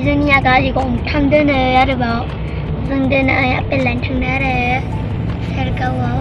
जोंनिया गारि गंथाम दोनो आरोबाव जों दोनो आपेल लायनो थांनो आरो सेरगावआव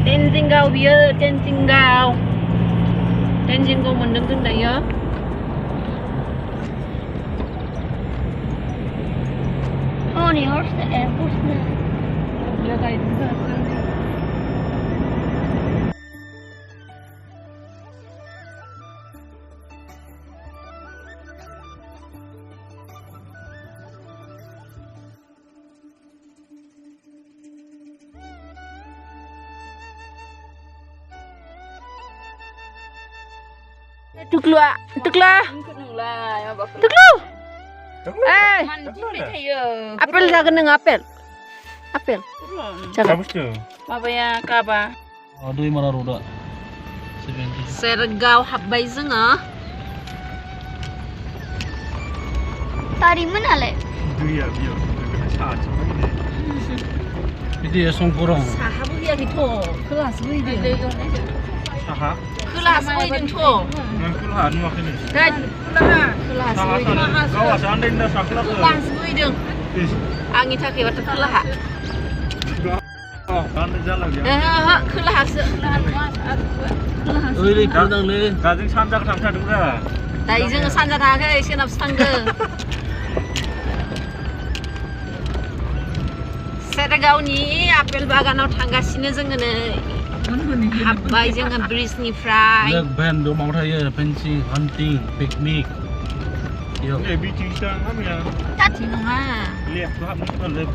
Tenjingau biyo, Tenjingau moन्दों जों दायो हनै हरसे हरसे या गायदों Tuklu, apel jaga neng apel, jaga. Apa ya kaba? Aduh mana roda? Sergaon habbai zenga. Tari mana le? Ini ya songkorong. Sahabu dia gitu, kelas gue Saha? kelas gue itu. Kelas anu akhirnya. Dan kelas gue itu. Gawas anda indah sakla. Kelas gue itu. Angin cakap waktu kelas. Oh, anda jalan ya. Kelas. Ini kadang ni. Kadang sanjak sampai dulu. Tadi jangan sanjak aja, senap setangga. Sergaon ni apel bagan out hangga sini jangan habbai jangan bridge ni fry. Leg band do mau raya fencing, hunting, picnic. Yo. Bici sang apa ya? Tadi nunga. Lihat tu apa ni lep.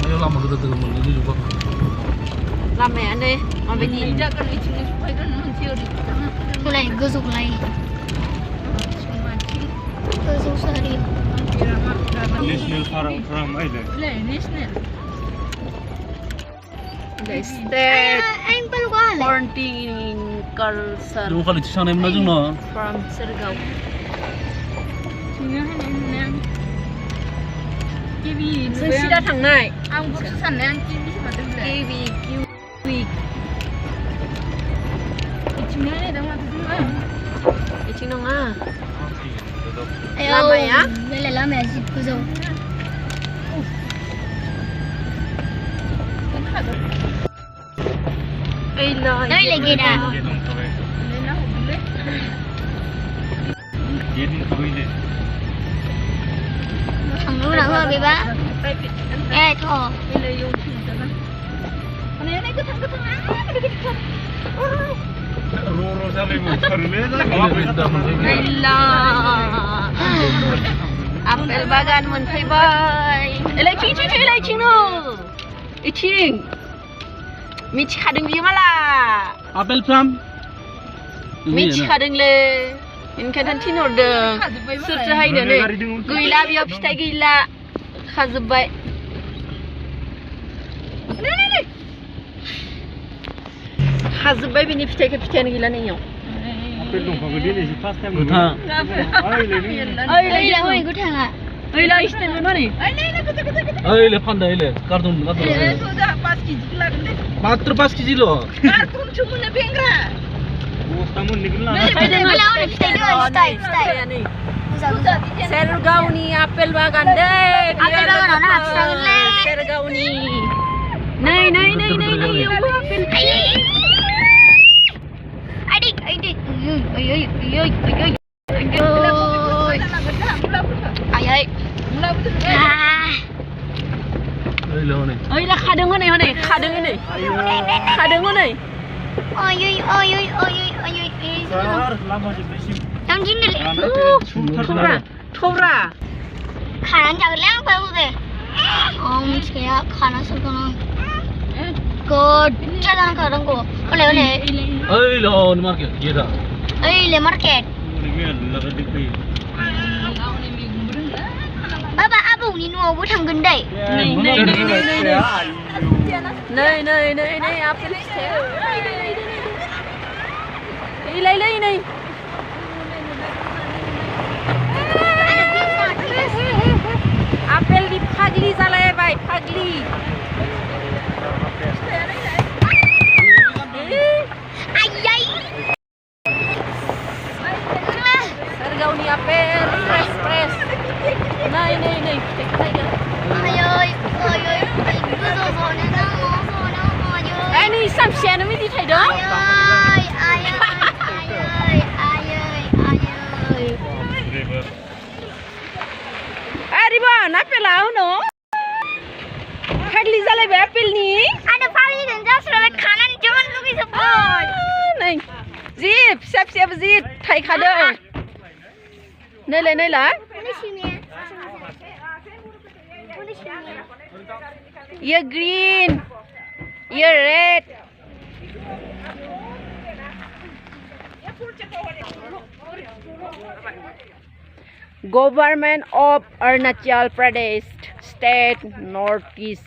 Ayo lama kita tengok ini juga. Lama ya ni. Ambil ni. Tidak kan itu ni supaya kan mencium di tengah. Kulai gosok kulai. Gosok sehari. National farm ada. National. The state Anh perlu kau le? quarantine culture Dua kali cisang ni mana jengno? from Sergaon. Sini kan kiwi. Sudah thang nai. Ang bukan yang kiwi macam tu. Kiwi. Cina ni dah macam tu kan? Icing nong ah. Ayo. Lama ya? Bela lama ya sih gosok. Ailah. Noi lagi dah. Jadi kau ini. Thằng lúc nào hơn bị bá. Ê thò. Roro sampai muncul ni. Ailah. Apel bagan mun phai bai. Elai ching no. इथिं मिथिखादों बियो माला apple फ्राम मिथिखादोंलै ओंखायनो थिनहरदों सोरथो हायनो नै गैला बेयाव फिथाइ गैला खाजोब्बाय खाजोब्बाय बिनि फिथाइखौ फिथाइयानो गैला नैयाव आपेल दंफांखौ दिनैसो फार्स्ट टाइम गोथां ओइला हनै गोथाङा ओइला इस्टेनमेन्ट हनै ओइले फानदो ओइले कार्टुन मात्र 5 केजि ल' कार्टुनसो मोनो बेंग्रा बस्ता मोननैखौनो लाना ओइला हनै फिथाइ दङ फिथाइ सेरगावनि आपेल बागान दै आपेल बागानावनो हाबस्रागोनलै सेरगावनि नै इयावबो आपेल adik ay ओइले हनै ओइला खादों हनै खादों हनै सार लामा जोबनायसिम yang jindel थब्रा kanan jalan yang baru deh misalnya kanan sekarang god jalan sekarang kok oleh ओइले हनै मार्केट गेदा le market Baba abu ni nuwo thanggen dai नै आपेल फिथाइ ओइलाय नै आपेलनि फाग्लि जालायबाय फाग्लि ayai Sergaoni apel fresh नै फिथाइखौ नायगोन ayai gozo zone na ए नै सामसेयानो मिदि थाइदों Ribbon, apel no? Hardly Zalebe apple ni. Ada paling dan jas lebih kanan jangan lagi sebut. Nai, zip, siap zip, thai kadang. Nai lah. Ye green, ye red. Government of Arunachal Pradesh State Northeast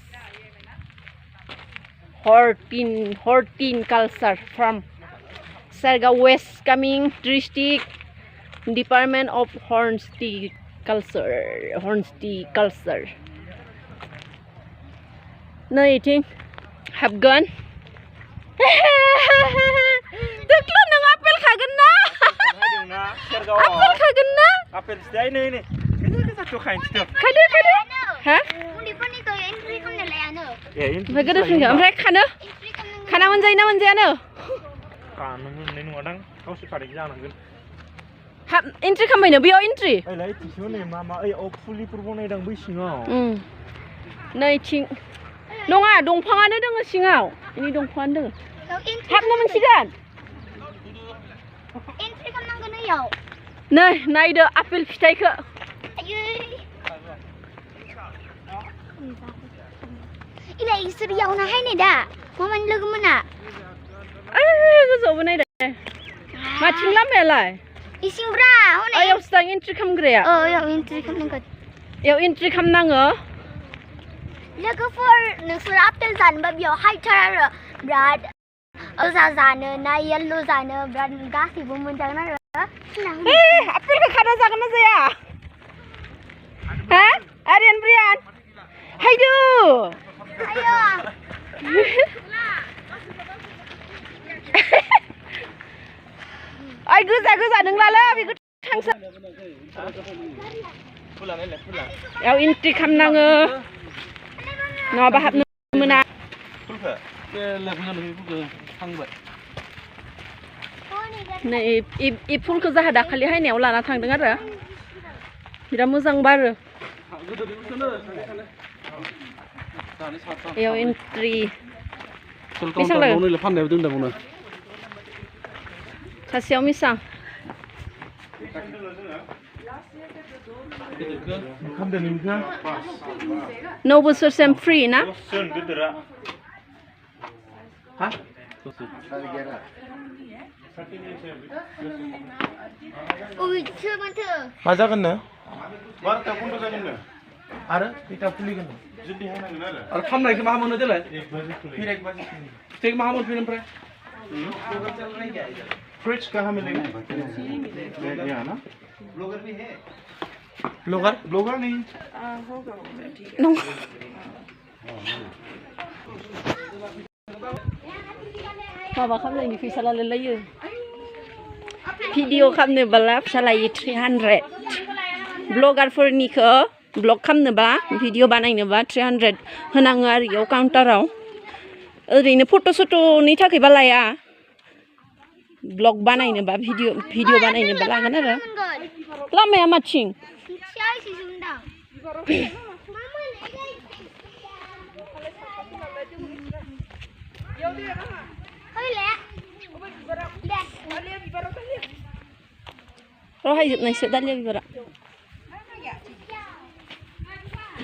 Horticulture from Sergaon West coming district Department of Horticulture Nay ting habgan Deklo nang apel kagan na Apel kagan na apple फिथाइ नै गोजा खाइन stop खादो हा Mundi to entry kan layano. ओमफ्राय गोदोफिनगोन ओमफ्राय खाना मोनजायोना मोनजायानो खानो मोननाय नङादां गावसो खारै जानांगोन हाब एन्ट्रि खालामबायनो बेयाव एन्ट्रि ओइलाय थिसो नै मा ओइ फुलिफोर बनायदां बै सिङाव नैथिं नङा दंफाङानो दङ सिङाव इनि दंफाङानो दङ हाबनो मोनसिगोन Entry kan nang gana yaw. नै नायदो आपेल फिथाइखौ Ila istri yaw na haine da. Maman logo mana? गोजौबो नायदो माथिं लामायालाय Ising bra. Hone. ओयाव सिगां एन्ट्रि खालामग्राया yaw entry kan nang. याव एन्ट्रि खालामनाङो लोगोफोर नोंसोर आपेल जानोबा बेयाव हायथार बिराद जानो ना येल्लो जानो बिराद गासैबो मोनजागोन आरो आपेलखौ खाना जागोन ना जाया हा आर्यान ब्रियान हायदो ayo ओइ गोजा नोंलालै बेखौ थांसो याव एन्ट्रि खालामनाङो नङाबा हाबनो मोना नै इ फुलखौ जाहा दाखालि हायनायाव लाना थांदों आरो बिराद मोजां बारो याव एन्ट्रि बेसेबां लागोन फाननायाव दोनदोंमोन सासेयाव बेसेबां No bosorsem free na? Hah? Ui, chưa bạn thử. मा जागोननो बार'था बन्द जागोननो आरो खैथा खुलिगोन जुदि हानांगोन आरो खामनायखौ मा मोनो देलाय फिथाइखौ मा मोनफिनो ओमफ्राय फ्रिज कहाँ मिलेगा यहाँ ना ब्लॉगर ब्लॉगर नहीं माबा खालामनायनि फैसा लालायो भिडिअ खालामनोब्ला फैसा लायो 300 ब्लगारफोरनिखौ ब्लग खालामनोबा भिडिअ बानायनोबा 300 होनाङो आरो इयाव काउन्टाराव ओरैनो फट' सट'नि थाखायबा लाया ब्लग बानायनोबा भिडिअ बानायनोबा लागोन आरो लामाया माथिं रहायजोबनायसो दालिया बिबारा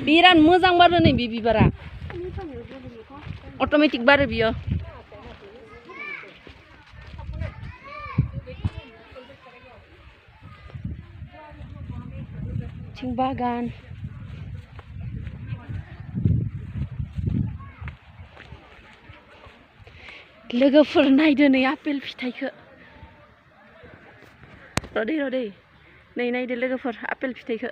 बिराद मोजां बारो नै बे बिबारा अट'मेटिक बारो बियो थिं बागान लोगोफोर नायदो नै आपेल फिथाइखौ रदै नै नायदो लोगोफोर आपेल फिथाइखौ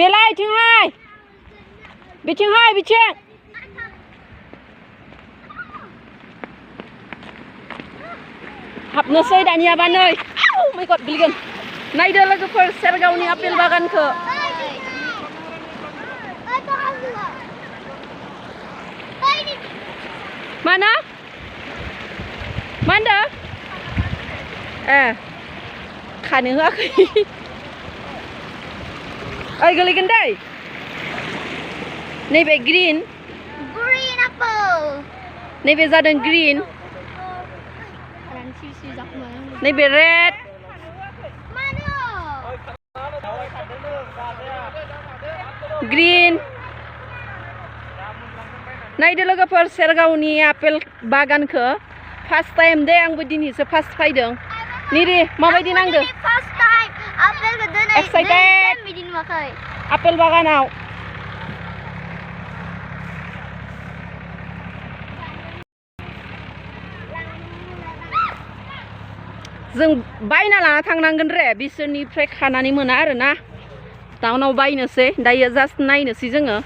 बेलाय बिथिंहाय बिथिं हाबनोसै दानियाबा नै माय गड गोलैगोन नायदो लोगोफोर सेरगावनि आपेल बागानखौ माना मा होनदों खानो होआखै ओइ गोलैगोन दै नैबे ग्रीन apple. नैबे जादों ग्रीन नैबे रेड ग्रीन नायदो लोगोफोर सेरगावनि आपेल बागानखौ फार्स्ट टाइम दे आंबो दिनैसो फार्स्ट फैदों निरि माबायदि नांदों एक्साइटेड आपेल बागानाव जों बायना लाना थांनांगोन रे बिसोरनिफ्राय खानानै मोना आरो ना टाउनाव बायनोसै दायो जास्ट नायनोसै जोङो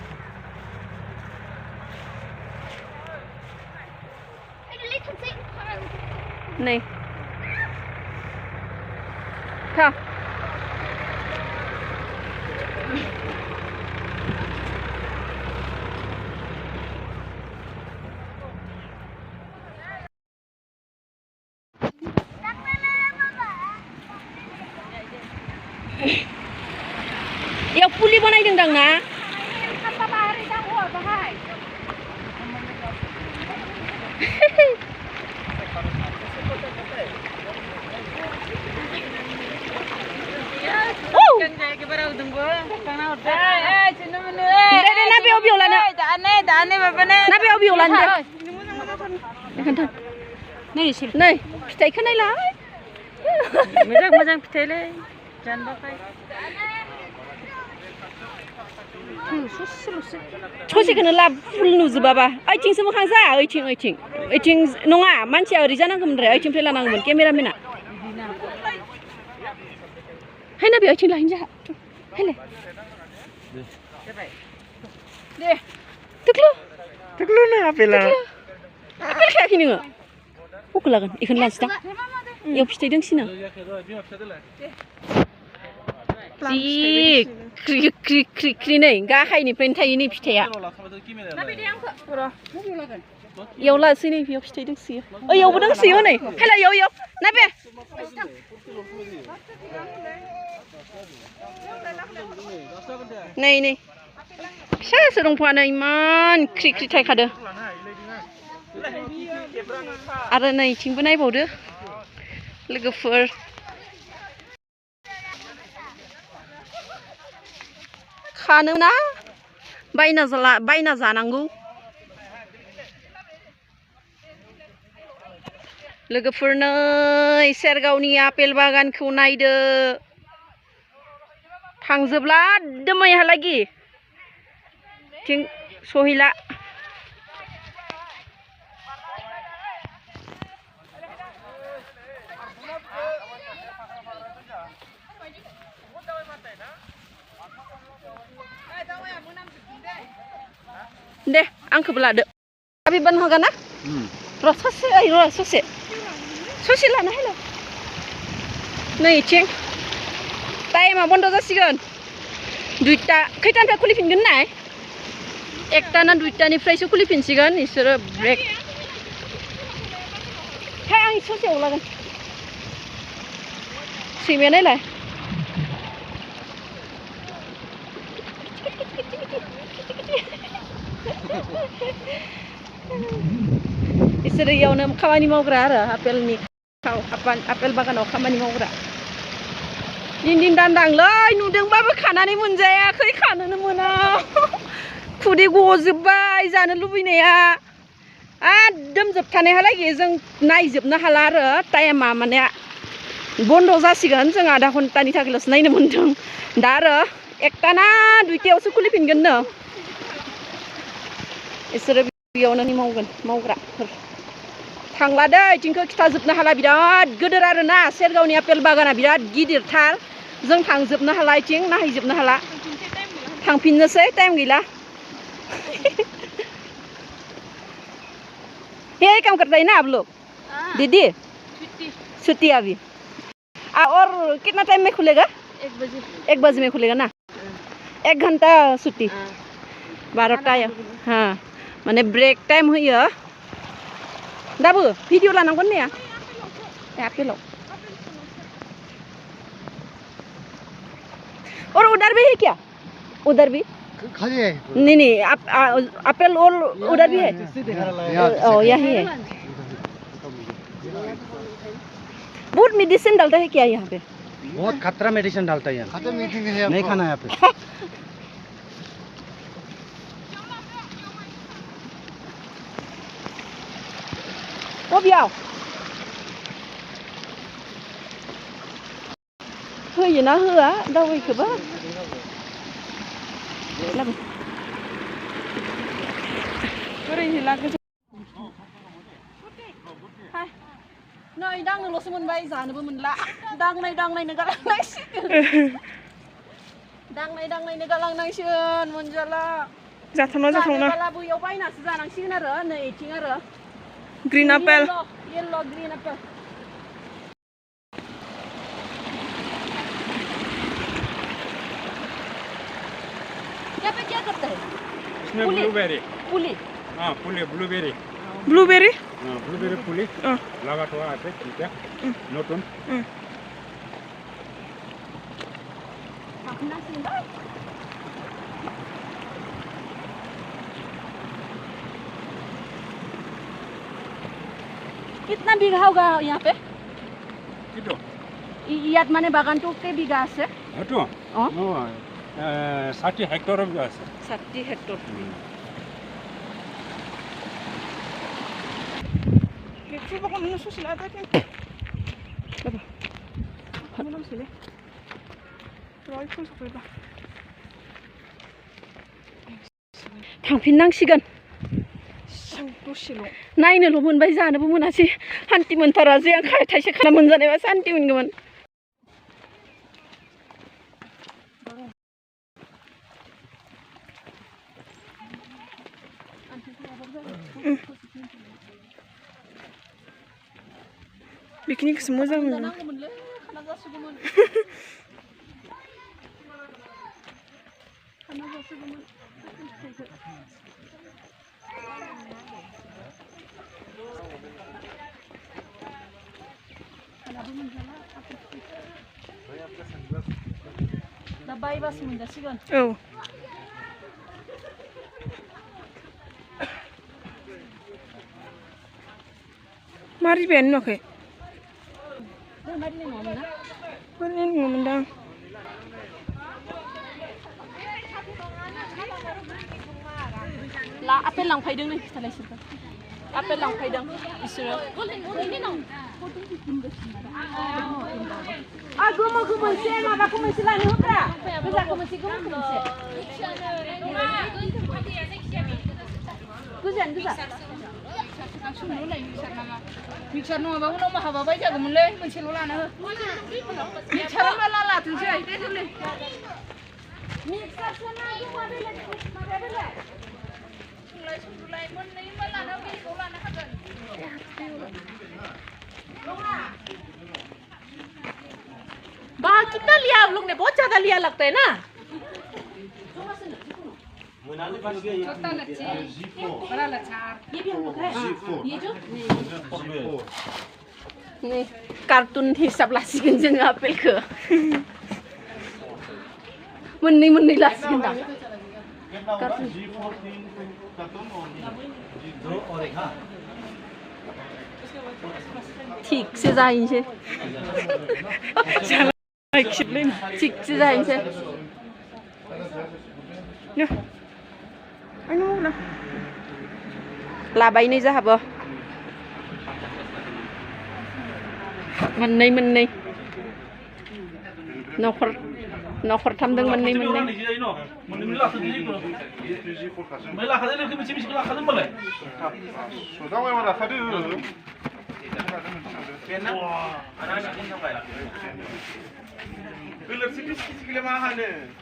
नै था याव फुलि बनायदों दां ना नै फिथाइखौ नायलाय मोजां मोजां फिथाइलाय जानबाय ससेखौनो लाब फुल नुजोबाबा ओइथिंसो मोखां जा ओइथिं नङा मानसिया ओरै जानांगौमोन रे ओइथिंनिफ्राय लानांगौमोन केमेरामेना हायना बे ओइथिं लाहैनो जाहा हायलाय दे टुकलु ना आपेला आपेल खायाखै नोङो बखौ लागोन बेखौनो लानोसै दां इयाव फिथाइ दंसिनो जि क्रि क्रि क्रि क्रि नै गाहायनिफ्रायनो थायो नै फिथाइया इयाव लासै नै बेयाव फिथाइ दोंसोयो इयावबो दोंसोयो नै हेला इयाव ना बे नै नै फिसासो दंफाङानो इमान क्रि क्रि थायखादो आरो नै इथिंबो नायबावदो लोगोफोर खानो ना बायना जानांगौ लोगोफोर नै सेरगावनि आपेल बागानखौ नायदो थांजोबला दोमैहालागि थिं सहैला दे आंखौबो लादो आबिबान होगोन ना र' ससे लानो हायला नै इथिं टाइमा बन्द जासिगोन 2टा खैटानिफ्राय खुलिफिनगोन ना 1टा ना 2टानिफ्रायसो खुलिफिनसिगोन इसोरो ब्रेक हाय आं ससेयाव लागोन सैमाया नायलाय इसोरो इयावनो खामानि मावग्रा आरो आपेल बागानाव खामानि मावग्रा दिन दानदांलै नुदोंबाबो खानानै मोनजायाखै खानोनो मोना खुदै गजोब्बाय जानो लुबैनाया एकदम जोबथानायहालागै जों नायजोबनो हाला आरो टाइमा माने बन्द जासिगोन जों आधा घन्टानि थाखायल'सो नायनो मोन्दों दा आरो 1टा ना 2टायावसो खुलिफिनगोननो इसोरो बेयावनो मावग्राफोर थांला दै इथिंखौ खिथाजोबनो हाला बिराद गोदोर आरोना सेरगावनि आपेल बागाना बिराद गिदिरथार जों थांजोबनो हाला इथिं नायहैजोबनो हाला थांफिननोसै टाइम गैला ये काम करता है ना आप लोग दीदी छुट्टी अभी और कितना टाइम में खुलेगा 1 बजे में खुलेगा ना 1 घंटा छुट्टी 12टा हाँ माने ब्रेक टाइम होयो दाबो भिडिअ लानांगोन ने आपेलाव और उधर भी है क्या उधर भी खाली है नहीं आपेल और उधर भी है यही है बहुत मेडिसिन डालता है क्या यहाँ पे बहुत खतरा मेडिसिन डालता है यहाँ नहीं खाना यहाँ पे वो भी आओ होयो ना होआ दावबायखोबा ओरैनो लागोन नै दांनोल'सो मोनबाय जानोबो मोनला दांनायनो गालांनांसिगोन मोनजाला जाथावना बैयाव बायनासो जानांसिगोन आरो नै इथिं आरो green Apple yellow green Apple यहाँ पे क्या करता है इसमें ब्लूबेरी पुली हाँ पुली ब्लूबेरी ब्लूबेरी हाँ ब्लूबेरी पुली लगा हुआ है ठीक है नोटुन कितना बीघा होगा यहाँ पे कितो याद माने बागान तो के बीघा আছে हटो 60 हेक्टर আছে 60 हेक्टर थांफिननांसिगोन नायनोल' मोनबाय जानोबो मोनासै शान्ति मोनथारा जे आं थाइसे खाना मोनजानायबा शान्ति मोनगौमोन पिकनिकसो मोजां मोनो दा बायबासो मोनजासिगोन औ मारिबायानो नुवाखै मारिनाय नङामोनदां ला आपेल लांफैदों नै खिथालायसोरखौ आपेल लांफैदों बिसोरो गोमोखौ मोनसे माबाखौ मोनसे लानो होग्रा गोजाखौ मोनसे गोमोखौ मोनसे गोजान गोजा मिक्सार नङाबा उनाव माहाबा बायजागौमोनलै मोनसेल' लानो हो मिक्सार माला लाथोंसै दे जोलै मिक्सारसो नांगौ बेलेग माबा बेलेग सुलाय मोननै मा लानो बेखौ लानो हागोन बाहर कितना लिया आप लोग ने बहुत ज्यादा लिया लगता है ना कार्टून हिसाब लासिगोन जोङो आपेलखौ मोननै लासिगोन दा थिगसे जाहैनोसै थिगसे जाहैनोसै लाबाय नै जाहाबो मोननै न'खरथामदों मोननै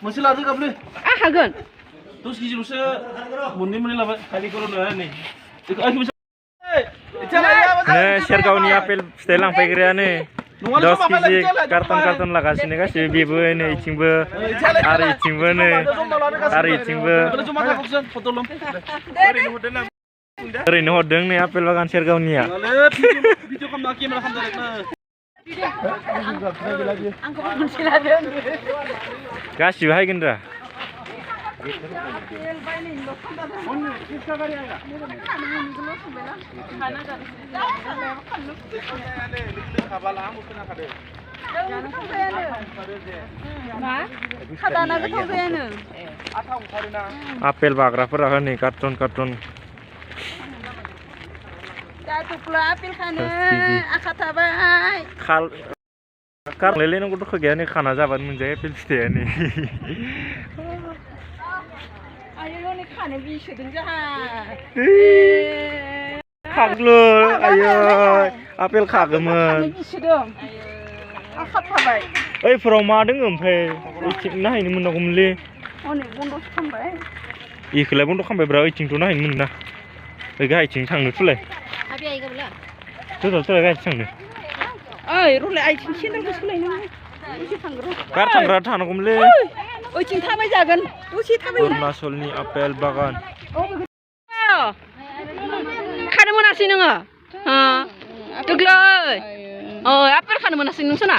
मोनसे लादो गाबले हागोन 10 केजिल'सो मोननै लाबाय खालिखौल' नै सेरगावनि आपेल फिथाइ लांफैग्रायानो 10 केजि कार्टन लागासिनो गासिबो बेबो नै इथिंबो आरो इथिंबो नै आरो इथिंबो ओरैनो हरदों नै आपेल बागान सेरगावनिया गासिबो हायगोन रा आपेल बाग्राफोरा हनै कार्टन कारलायलायनांगौ दख गैया नै खाना जाबानो मोनजायो आपेल फिथाइया नै खागलो आयै आपेल खागोमोन ओइफोराव मा दङ ओमफ्राय नायहैनो मोननांगौमोनलै इखौलाय बन्द' खालामबायब्रा ओइथिंथ' नायहैनो मोना ओइ गाहायथिं थांनो थुलाय गाहायथिं थांनो ओइ रुलाय आइथिं सेन्देलखौ सोलायनांगौ दसे थांग्रो गार थांग्रा थानांगौमोनलै ओइथिं थाबाय जागोन दसे थाबाय अरुणाचलनि आपेल बागान खानो मोनासै नोङो दुग्लै आपेल खानो मोनासै नोंसोना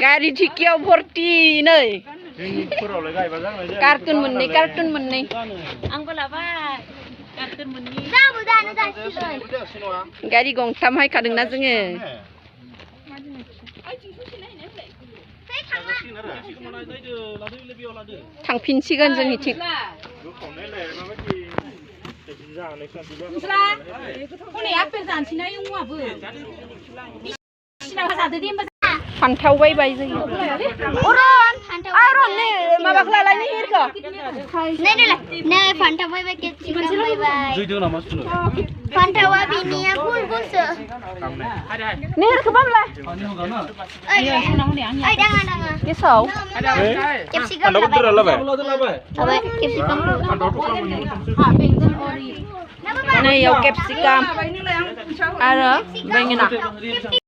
गारि थिखियाव भर्ति नै कार्टुन मोननै आंबो लाबाय गारि गंथाम हायखादोंना जोङो थांफिनसिगोन जोंनिथिं फान्थाव बायबाय जोङो माबाखौ लालायनि हिरखौ नै फान्थाव बायबाय केपसिकाम बायबाय फान्थावा बिनिया फुल बुसो नेहरखौ बामला ओइ दाङा गेसाव केपसिकाम लाबाय केपसिकाम नैयाव केपसिकाम आरो बेंगना